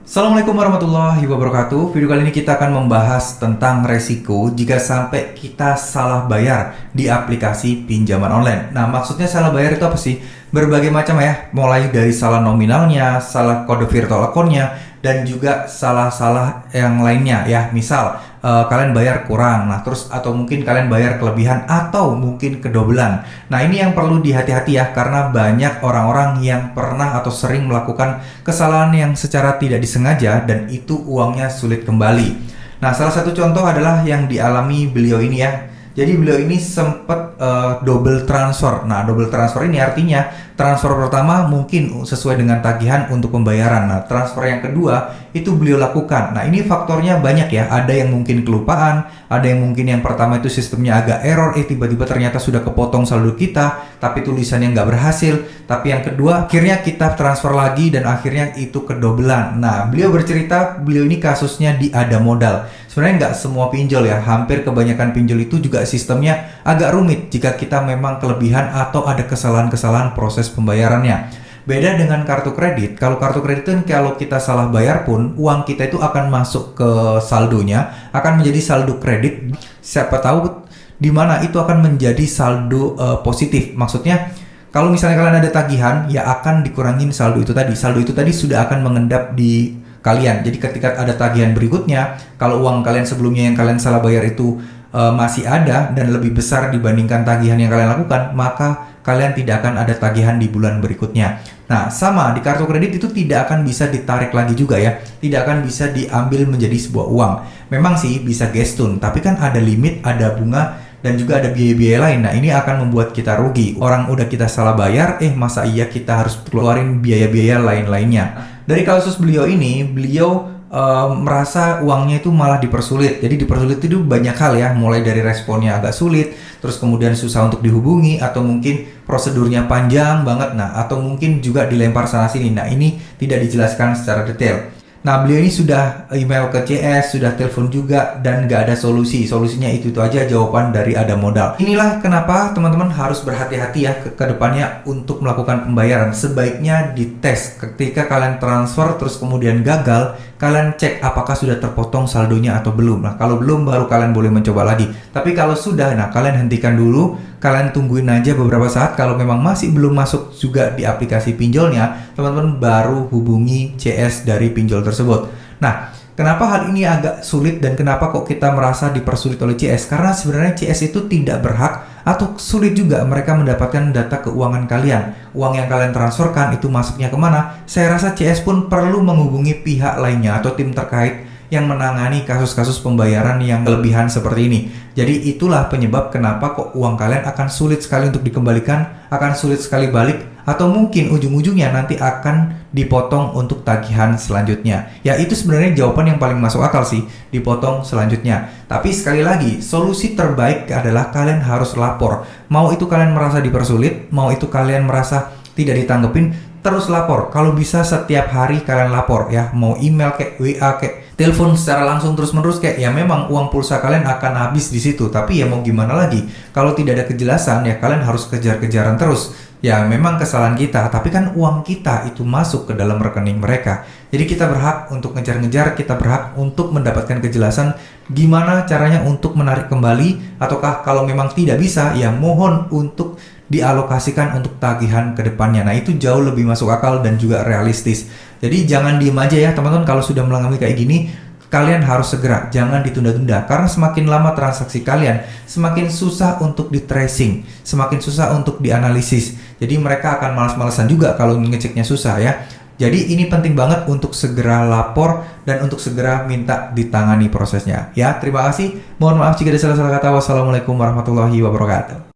Assalamualaikum warahmatullahi wabarakatuh. Video kali ini kita akan membahas tentang resiko jika sampai kita salah bayar di aplikasi pinjaman online. Nah, maksudnya salah bayar itu apa sih? Berbagai macam ya, mulai dari salah nominalnya, salah kode virtual account-nya, dan juga salah-salah yang lainnya ya. Misal kalian bayar kurang, nah terus atau mungkin kalian bayar kelebihan atau mungkin kedobelan. Nah, ini yang perlu dihati-hati ya, karena banyak orang-orang yang pernah atau sering melakukan kesalahan yang secara tidak disengaja dan itu uangnya sulit kembali. Nah, salah satu contoh adalah yang dialami beliau ini ya. Jadi beliau ini sempat double transfer. Nah, double transfer ini artinya transfer pertama mungkin sesuai dengan tagihan untuk pembayaran. Nah, transfer yang kedua itu beliau lakukan. Nah, ini faktornya banyak ya. Ada yang mungkin kelupaan, ada yang mungkin yang pertama itu sistemnya agak error, tiba-tiba ternyata sudah kepotong saldo kita, tapi tulisannya nggak berhasil. Tapi yang kedua, akhirnya kita transfer lagi dan akhirnya itu kedobelan. Nah, beliau bercerita, beliau ini kasusnya di Ada Modal. Sebenarnya nggak semua pinjol ya, hampir kebanyakan pinjol itu juga sistemnya agak rumit jika kita memang kelebihan atau ada kesalahan-kesalahan proses pembayarannya. Beda dengan kartu kredit. Kalau kartu kredit itu kalau kita salah bayar pun uang kita itu akan masuk ke saldonya, akan menjadi saldo kredit. Siapa tahu di mana itu akan menjadi saldo positif. Maksudnya kalau misalnya kalian ada tagihan, ya akan dikurangin saldo itu tadi. Saldo itu tadi sudah akan mengendap di kalian. Jadi ketika ada tagihan berikutnya, kalau uang kalian sebelumnya yang kalian salah bayar itu masih ada dan lebih besar dibandingkan tagihan yang kalian lakukan, maka kalian tidak akan ada tagihan di bulan berikutnya. Nah, sama di kartu kredit itu tidak akan bisa ditarik lagi juga ya, tidak akan bisa diambil menjadi sebuah uang. Memang sih bisa gestun, tapi kan ada limit, ada bunga, dan juga ada biaya-biaya lain. Nah, ini akan membuat kita rugi. Orang udah kita salah bayar, masa iya kita harus keluarin biaya-biaya lain-lainnya. Dari kasus beliau ini, beliau merasa uangnya itu malah dipersulit. Jadi dipersulit itu banyak hal ya, mulai dari responnya agak sulit, terus kemudian susah untuk dihubungi, atau mungkin prosedurnya panjang banget, nah atau mungkin juga dilempar sana sini. Nah, ini tidak dijelaskan secara detail. Nah, beliau ini sudah email ke CS, sudah telepon juga, dan nggak ada solusi. Solusinya itu aja jawaban dari Ada Modal. Inilah kenapa teman-teman harus berhati-hati ya ke depannya untuk melakukan pembayaran. Sebaiknya dites ketika kalian transfer terus kemudian gagal, kalian cek apakah sudah terpotong saldonya atau belum. Nah, kalau belum baru kalian boleh mencoba lagi. Tapi kalau sudah, nah kalian hentikan dulu, kalian tungguin aja beberapa saat. Kalau memang masih belum masuk juga di aplikasi pinjolnya, teman-teman baru hubungi CS dari pinjol tersebut. Nah, kenapa hal ini agak sulit dan kenapa kok kita merasa dipersulit oleh CS? Karena sebenarnya CS itu tidak berhak atau sulit juga mereka mendapatkan data keuangan kalian. Uang yang kalian transferkan itu masuknya kemana? Saya rasa CS pun perlu menghubungi pihak lainnya atau tim terkait yang menangani kasus-kasus pembayaran yang kelebihan seperti ini. Jadi itulah penyebab kenapa kok uang kalian akan sulit sekali untuk dikembalikan, akan sulit sekali balik, atau mungkin ujung-ujungnya nanti akan dipotong untuk tagihan selanjutnya. Ya, itu sebenarnya jawaban yang paling masuk akal sih, dipotong selanjutnya. Tapi sekali lagi, solusi terbaik adalah kalian harus lapor. Mau itu kalian merasa dipersulit, mau itu kalian merasa tidak ditanggepin, terus lapor. Kalau bisa setiap hari kalian lapor ya, mau email kayak WA kayak telepon secara langsung terus-menerus kayak, ya memang uang pulsa kalian akan habis di situ. Tapi ya mau gimana lagi? Kalau tidak ada kejelasan ya kalian harus kejar-kejaran terus. Ya memang kesalahan kita, tapi kan uang kita itu masuk ke dalam rekening mereka. Jadi kita berhak untuk ngejar-ngejar, kita berhak untuk mendapatkan kejelasan gimana caranya untuk menarik kembali, ataukah kalau memang tidak bisa ya mohon untuk dialokasikan untuk tagihan ke depannya. Nah, itu jauh lebih masuk akal dan juga realistis. Jadi jangan diem aja ya teman-teman, kalau sudah mengalami kayak gini, kalian harus segera, jangan ditunda-tunda. Karena semakin lama transaksi kalian, semakin susah untuk di tracing, semakin susah untuk dianalisis. Jadi mereka akan malas-malasan juga kalau ngeceknya susah ya. Jadi ini penting banget untuk segera lapor dan untuk segera minta ditangani prosesnya. Ya, terima kasih. Mohon maaf jika ada salah-salah kata. Wassalamualaikum warahmatullahi wabarakatuh.